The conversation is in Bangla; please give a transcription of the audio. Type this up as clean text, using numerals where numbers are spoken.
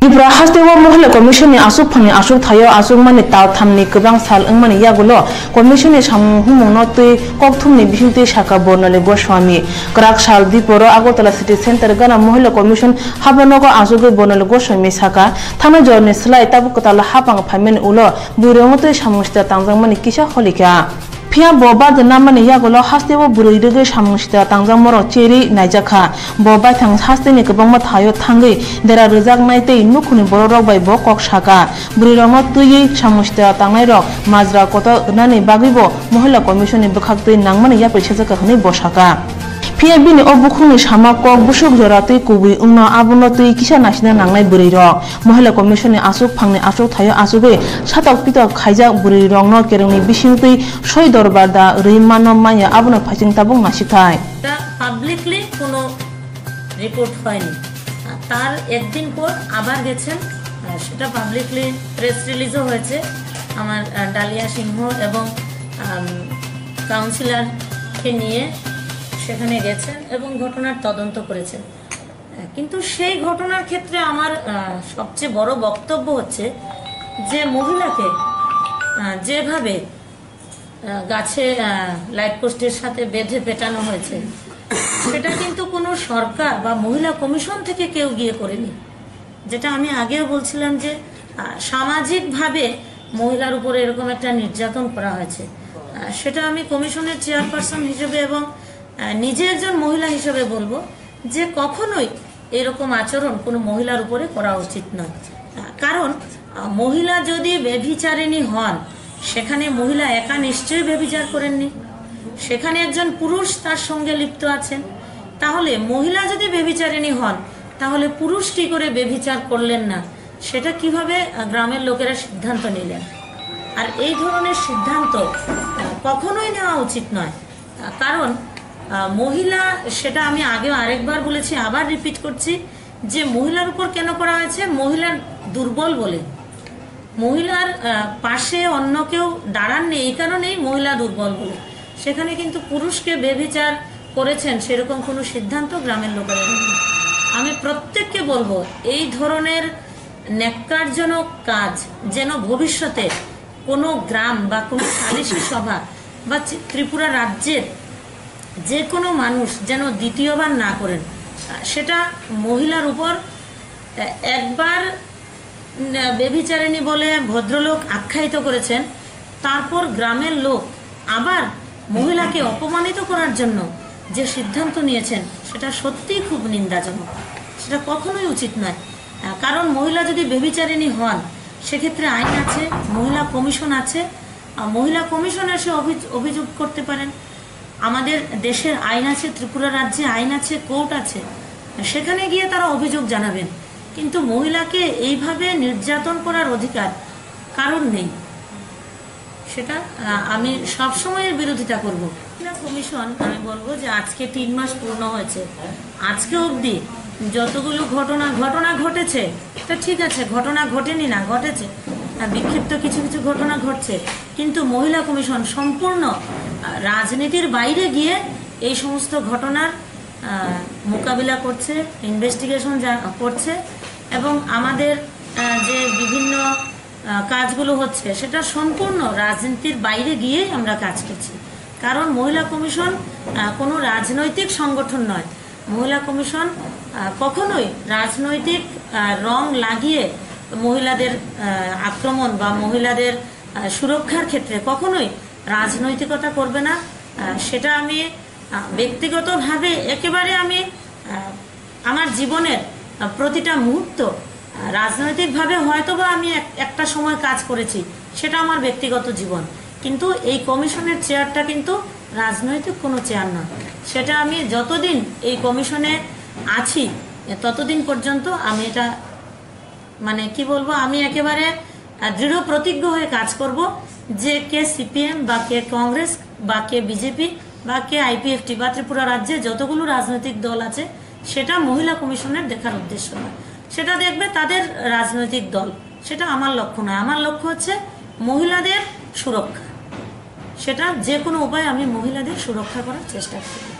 Ipra hastewa mohla commission ni asuk phani asuk thayo asuk mani taw thamni kubang sal angmani yagulo commission ni samhumung notui kokthum ni bihute shaka bornale Goswami krak sal diporo Agartala city center gana mohla commission habanogo asuge bornale Goswami saka thana jorni slai tabukotala hapang phamen ulo burongote samusta tangjangmani kisa holika Pia boba the namani yagulo hastewa buruide samusta tangjangmoro cheri naijaka boba thang hasteni kubangma thayo thangi dera rojak naite nukuni borok bai bokok saka buriramo tuyi samusta tangnai rok majra koto nani bagibo mohila commission ni bkhakte nangmani ya pechaka hni bosaka Pia bini obukhuni samako busuk jorate kubi ungno abuno tui kisa nasina nangnai buri rok mohila commission ni asuk phangni asuk thayo asuge satok pitok khaijak buri rok no kerongni bisingtui soi dorbar da rimano maya abuno phaching tabung nasikai publicly কোনো রিপোর্ট হয়নি তার একদিন পর আবার গেছেন সেটা পাবলিকলি প্রেস রিলিজও হয়েছে আমার ডালিয়া সিংহ এবং কাউন্সিলরকে নিয়ে সেখানে গেছেন এবং ঘটনার তদন্ত করেছেন কিন্তু সেই ঘটনার ক্ষেত্রে আমার সবচেয়ে বড় বক্তব্য হচ্ছে যে মহিলাকে যেভাবে গাছে লাইট পোস্টের সাথে বেঁধে পেটানো হয়েছে সেটা কিন্তু কোনো সরকার বা মহিলা কমিশন থেকে কেউ গিয়ে করেনি যেটা আমি আগেও বলছিলাম যে সামাজিকভাবে মহিলার উপরে এরকম একটা নির্যাতন করা হয়েছে সেটা আমি কমিশনের চেয়ারপারসন হিসেবে এবং নিজে একজন মহিলা হিসেবে বলবো যে কখনোই এরকম আচরণ কোনো মহিলার উপরে করা উচিত নয় কারণ মহিলা যদি ব্যভিচারিণী হন সেখানে মহিলা একা নিশ্চয়ই ব্যভিচার করেননি সেখানে একজন পুরুষ তার সঙ্গে লিপ্ত আছেন তাহলে মহিলা যদি ব্যভিচারিণী হন তাহলে পুরুষ কি করে ব্যভিচার করলেন না সেটা কিভাবে গ্রামের লোকেরা সিদ্ধান্ত নিলেন আর এই ধরনের সিদ্ধান্ত কখনোই নেওয়া উচিত নয় কারণ মহিলা সেটা আমি আগেও আরেকবার বলেছি আবার রিপিট করছি যে মহিলার উপর কেন করা হয়েছে মহিলার দুর্বল বলে মহিলার পাশে অন্য কেউ দাঁড়াননি এই কারণেই মহিলা দুর্বল বলে সেখানে কিন্তু পুরুষকে ব্যভিচার করেছেন সেরকম কোনো সিদ্ধান্ত গ্রামের লোকেরা নেন আমি প্রত্যেককে বলবো এই ধরনের ন্যাক্কারজনক কাজ যেন ভবিষ্যতে কোনো গ্রাম বা কোনো সালিশি সভা বা ত্রিপুরা রাজ্যের যে কোনো মানুষ যেন দ্বিতীয়বার না করেন সেটা মহিলার উপর একবার ব্যভিচারিণী বলে ভদ্রলোক আখ্যায়িত করেছেন তারপর গ্রামের লোক আবার মহিলাকে অপমানিত করার জন্য যে সিদ্ধান্ত নিয়েছেন সেটা সত্যিই খুব নিন্দাজনক সেটা কখনোই উচিত নয় কারণ মহিলা যদি ব্যভিচারিণী হন সেক্ষেত্রে আইন আছে মহিলা কমিশন আছে মহিলা কমিশন এসে অভিযোগ করতে পারেন আমাদের দেশের আইন আছে ত্রিপুরা রাজ্যে আইন আছে কোর্ট আছে সেখানে গিয়ে তারা অভিযোগ জানাবেন কিন্তু মহিলাকে এইভাবে নির্যাতন করার অধিকার কারণ নেই সেটা আমি সব সময়ের বিরোধিতা করব মহিলা কমিশন আমি বলবো যে আজকে 3 মাস পূর্ণ হয়েছে আজকে অবধি যতগুলো ঘটনা ঘটেছে তা ঠিক আছে ঘটনা ঘটেনি না ঘটেছে বিক্ষিপ্ত কিছু কিছু ঘটনা ঘটছে কিন্তু মহিলা কমিশন সম্পূর্ণ রাজনীতির বাইরে গিয়ে এই সমস্ত ঘটনার মোকাবিলা করছে ইনভেস্টিগেশন করছে এবং আমাদের যে বিভিন্ন কাজগুলো হচ্ছে সেটা সম্পূর্ণ রাজনীতির বাইরে গিয়েই আমরা কাজ করছি কারণ মহিলা কমিশন কোনো রাজনৈতিক সংগঠন নয় মহিলা কমিশন কখনোই রাজনৈতিক রং লাগিয়ে মহিলাদের আক্রমণ বা মহিলাদের সুরক্ষার ক্ষেত্রে কখনোই রাজনৈতিকতা করবে না সেটা আমি ব্যক্তিগতভাবে একেবারে আমি আমার জীবনের প্রতিটা মুহূর্ত রাজনৈতিকভাবে হয়তোবা আমি একটা সময় কাজ করেছি সেটা আমার ব্যক্তিগত জীবন কিন্তু এই কমিশনের চেয়ারটা কিন্তু রাজনৈতিক কোনো চেয়ার নয় সেটা আমি যতদিন এই কমিশনে আছি ততদিন পর্যন্ত আমি এটা মানে কি বলবো আমি একেবারে দৃঢ় প্রতিজ্ঞ হয়ে কাজ করব যে কে সিপিএম বা কে কংগ্রেস বা কে বিজেপি বা কে আইপিএফটি বা ত্রিপুরা রাজ্যে যতগুলো রাজনৈতিক দল আছে সেটা মহিলা কমিশনের দেখার উদ্দেশ্য নয় সেটা দেখবে তাদের রাজনৈতিক দল সেটা আমার লক্ষ্য নয় আমার লক্ষ্য হচ্ছে মহিলাদের সুরক্ষা সেটা যে কোনো উপায়ে আমি মহিলাদের সুরক্ষা করার চেষ্টা করি